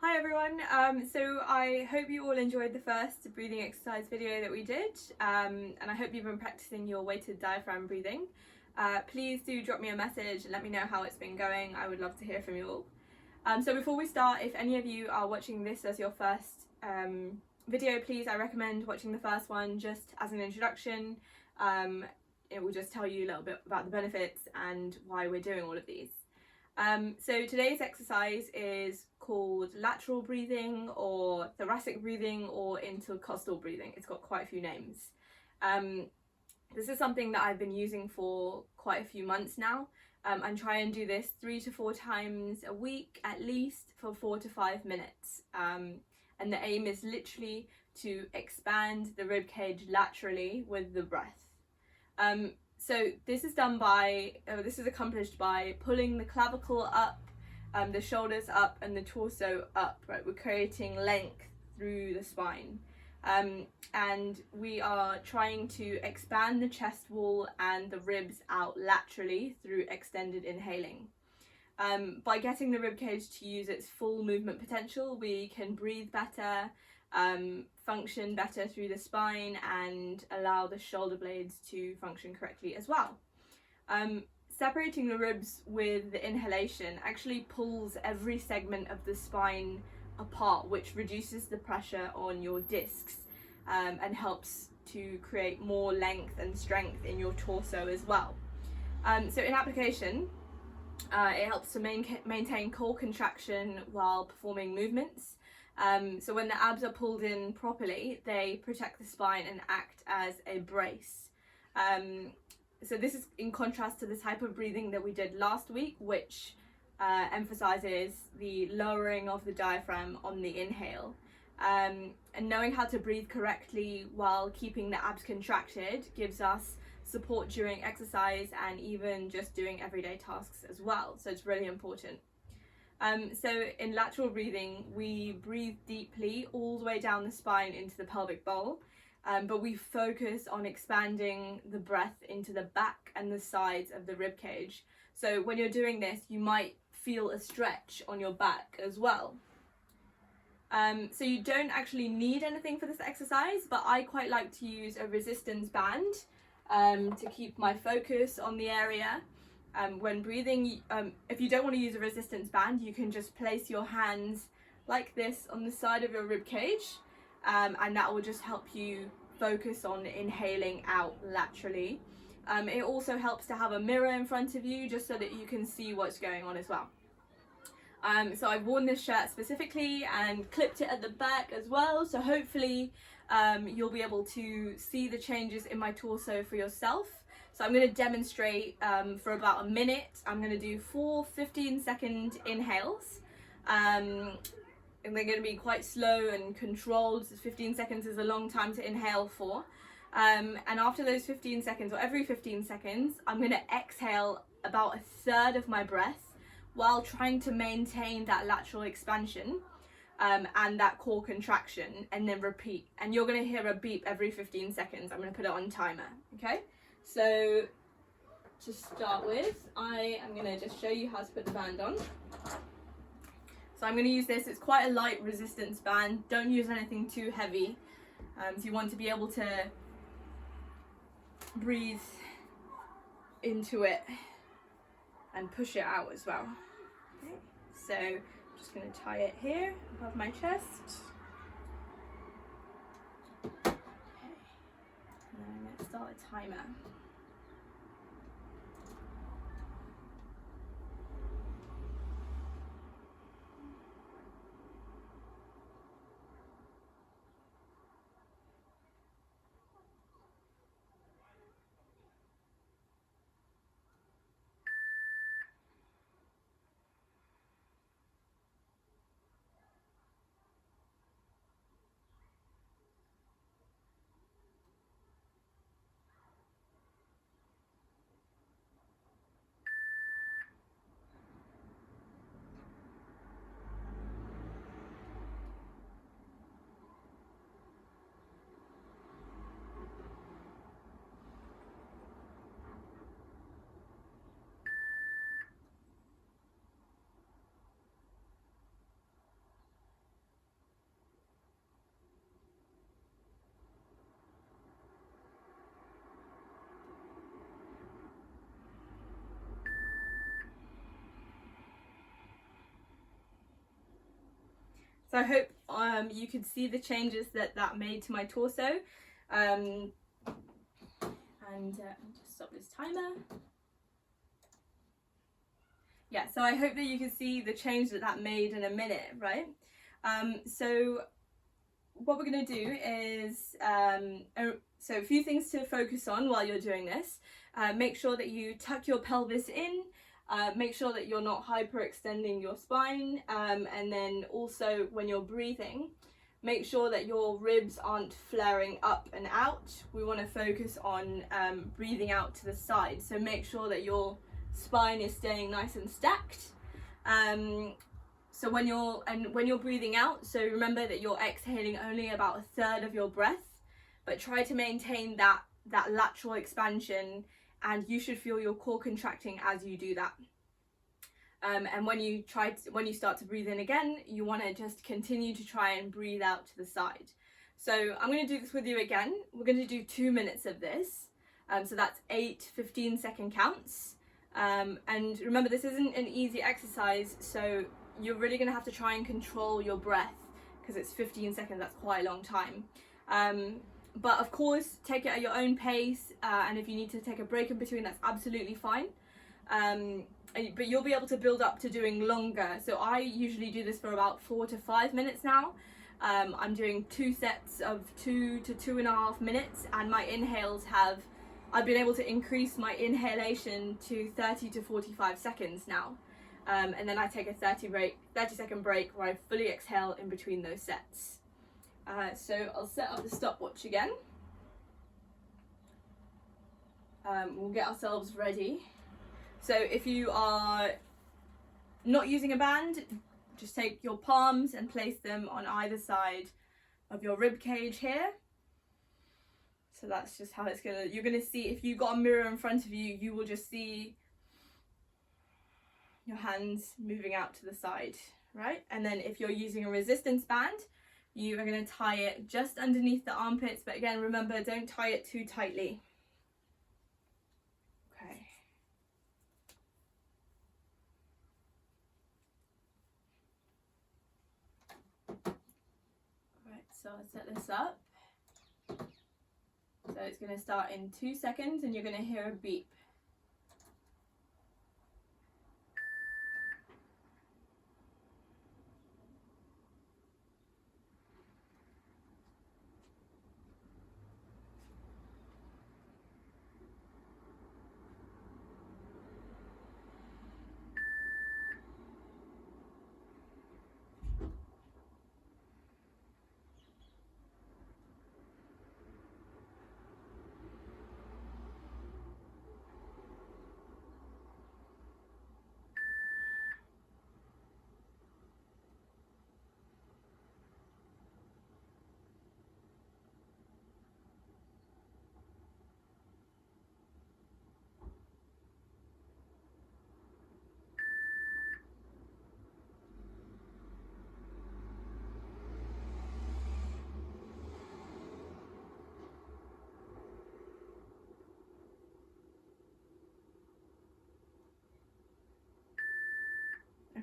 Hi everyone, so I hope you all enjoyed the first breathing exercise video that we did, and I hope you've been practicing your weighted diaphragm breathing. Please do drop me a message and let me know how it's been going. I would love to hear from you all. So before we start, if any of you are watching this as your first video, please, I recommend watching the first one just as an introduction. It will just tell you a little bit about the benefits and why we're doing all of these. So today's exercise is called lateral breathing or thoracic breathing or intercostal breathing. It's got quite a few names. This is something that I've been using for quite a few months now, and try and do this 3 to 4 times a week at least for 4 to 5 minutes. And the aim is literally to expand the rib cage laterally with the breath. So this is accomplished by pulling the clavicle up, the shoulders up and the torso up, right? We're creating length through the spine. And we are trying to expand the chest wall and the ribs out laterally through extended inhaling. By getting the rib cage to use its full movement potential, we can breathe better, function better through the spine, and allow the shoulder blades to function correctly as well. Separating the ribs with the inhalation actually pulls every segment of the spine apart, which reduces the pressure on your discs, and helps to create more length and strength in your torso as well. So in application, it helps to maintain core contraction while performing movements. So when the abs are pulled in properly, they protect the spine and act as a brace. So this is in contrast to the type of breathing that we did last week, which emphasizes the lowering of the diaphragm on the inhale. And knowing how to breathe correctly while keeping the abs contracted gives us support during exercise and even just doing everyday tasks as well. So it's really important. So in lateral breathing, we breathe deeply all the way down the spine into the pelvic bowl, but we focus on expanding the breath into the back and the sides of the rib cage. So when you're doing this, you might feel a stretch on your back as well. So you don't actually need anything for this exercise, but I quite like to use a resistance band to keep my focus on the area. When breathing, if you don't want to use a resistance band, you can just place your hands like this on the side of your rib cage, and that will just help you focus on inhaling out laterally. It also helps to have a mirror in front of you just so that you can see what's going on as well. So I've worn this shirt specifically and clipped it at the back as well, so hopefully you'll be able to see the changes in my torso for yourself. So I'm going to demonstrate for about a minute. I'm going to do 4 15-second inhales, and they're going to be quite slow and controlled. 15 seconds is a long time to inhale for. And after those 15 seconds, or every 15 seconds, I'm going to exhale about a third of my breath while trying to maintain that lateral expansion and that core contraction, and then repeat. And you're going to hear a beep every 15 seconds. I'm going to put it on timer, okay? So to start with, I am going to just show you how to put the band on. So I'm going to use this. It's quite a light resistance band. Don't use anything too heavy. So you want to be able to breathe into it and push it out as well. Okay. So I'm just going to tie it here above my chest. Okay. And then I'm going to start a timer. So I hope you could see the changes that made to my torso. And just stop this timer. Yeah, so I hope that you can see the change that made in a minute, right? So what we're going to do is, so a few things to focus on while you're doing this. Make sure that you tuck your pelvis in, make sure that you're not hyperextending your spine, and then also when you're breathing, make sure that your ribs aren't flaring up and out. We want to focus on breathing out to the side, so make sure that your spine is staying nice and stacked. So when you're breathing out, so remember that you're exhaling only about a third of your breath, but try to maintain that lateral expansion, and you should feel your core contracting as you do that. And when you start to breathe in again, you want to just continue to try and breathe out to the side. So I'm going to do this with you again. We're going to do 2 minutes of this. So that's 8 15-second counts. And remember, this isn't an easy exercise, so you're really going to have to try and control your breath, because it's 15 seconds, that's quite a long time. But of course, take it at your own pace, and if you need to take a break in between, that's absolutely fine. But you'll be able to build up to doing longer. So I usually do this for about 4 to 5 minutes now. I'm doing 2 sets of 2 to 2.5 minutes, and my inhales I've been able to increase my inhalation to 30 to 45 seconds now. And then I take a 30-second break where I fully exhale in between those sets. So I'll set up the stopwatch again. We'll get ourselves ready. So if you are not using a band, just take your palms and place them on either side of your rib cage here. So that's just how you're gonna see, if you've got a mirror in front of you, you will just see your hands moving out to the side, right? And then if you're using a resistance band, you are gonna tie it just underneath the armpits, but again, remember, don't tie it too tightly. Okay. Right, so I'll set this up. So it's going to start in 2 seconds, and you're going to hear a beep.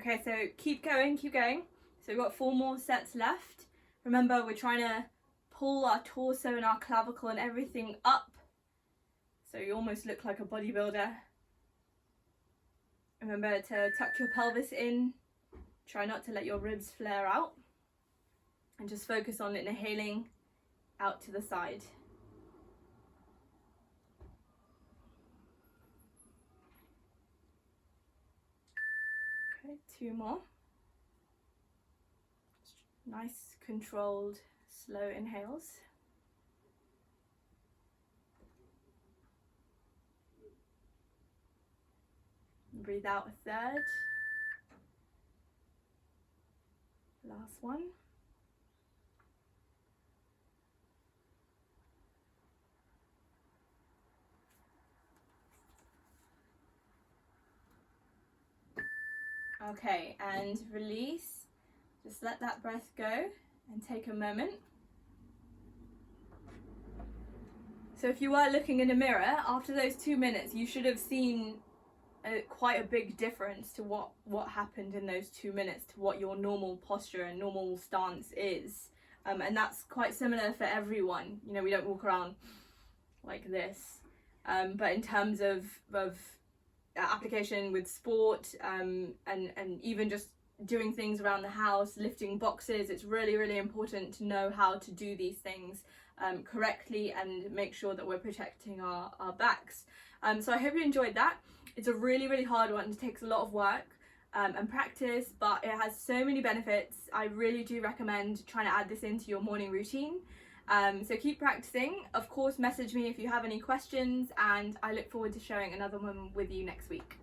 Okay, so keep going. So we've got 4 more sets left. Remember, we're trying to pull our torso and our clavicle and everything up, so you almost look like a bodybuilder. Remember to tuck your pelvis in, try not to let your ribs flare out, and just focus on inhaling out to the side. Okay, 2 more. Nice, controlled, slow inhales. Breathe out a third. Last one. Okay, and release. Just let that breath go and take a moment. So if you were looking in a mirror, after those 2 minutes, you should have seen quite a big difference to what happened in those 2 minutes to what your normal posture and normal stance is. And that's quite similar for everyone. You know, we don't walk around like this. But in terms of application with sport, and even just doing things around the house, lifting boxes, it's really, really important to know how to do these things correctly and make sure that we're protecting our backs. So I hope you enjoyed that. It's a really, really hard one. It takes a lot of work and practice, but it has so many benefits. I really do recommend trying to add this into your morning routine. So keep practicing. Of course, message me if you have any questions, and I look forward to sharing another one with you next week.